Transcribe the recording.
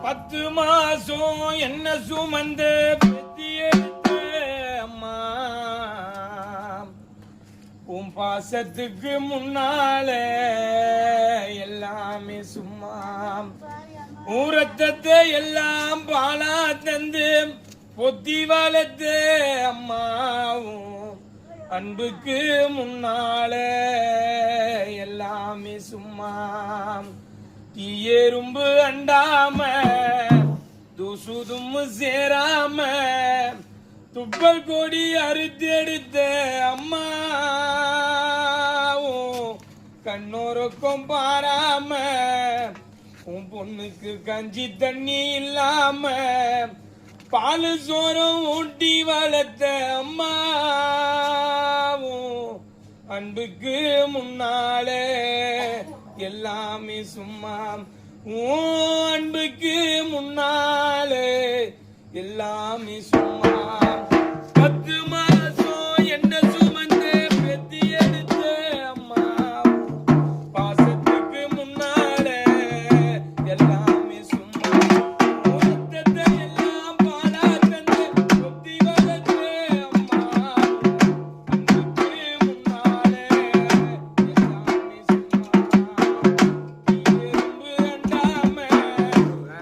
10 மாசம் என்ன சுமந்து பெத்தி எடுத்த அம்மா உன் பாசத்துக்கு முன்னாலே எல்லாமே சும்மா ஊரத்தத்தை எல்லாம் பாலா தந்து பொத்தி வளர்த்த அம்மாவும் அன்புக்கு முன்னாலே எல்லாமே சும்மா தீயெறும்பு அண்டாம தூசுதும் சேராம துப்பல் கொடி அறுத்தெடுத்த அம்மா கண்ணோருக்கும் பாராம உன் பொண்ணுக்கு கஞ்சி தண்ணி இல்லாம பால் சோறும் ஊட்டி வளர்த்த அம்மா அன்புக்கு முன்னாலே எல்லாமே சும்மா அன்புக்கு முன்னாலே எல்லாமே சும்மா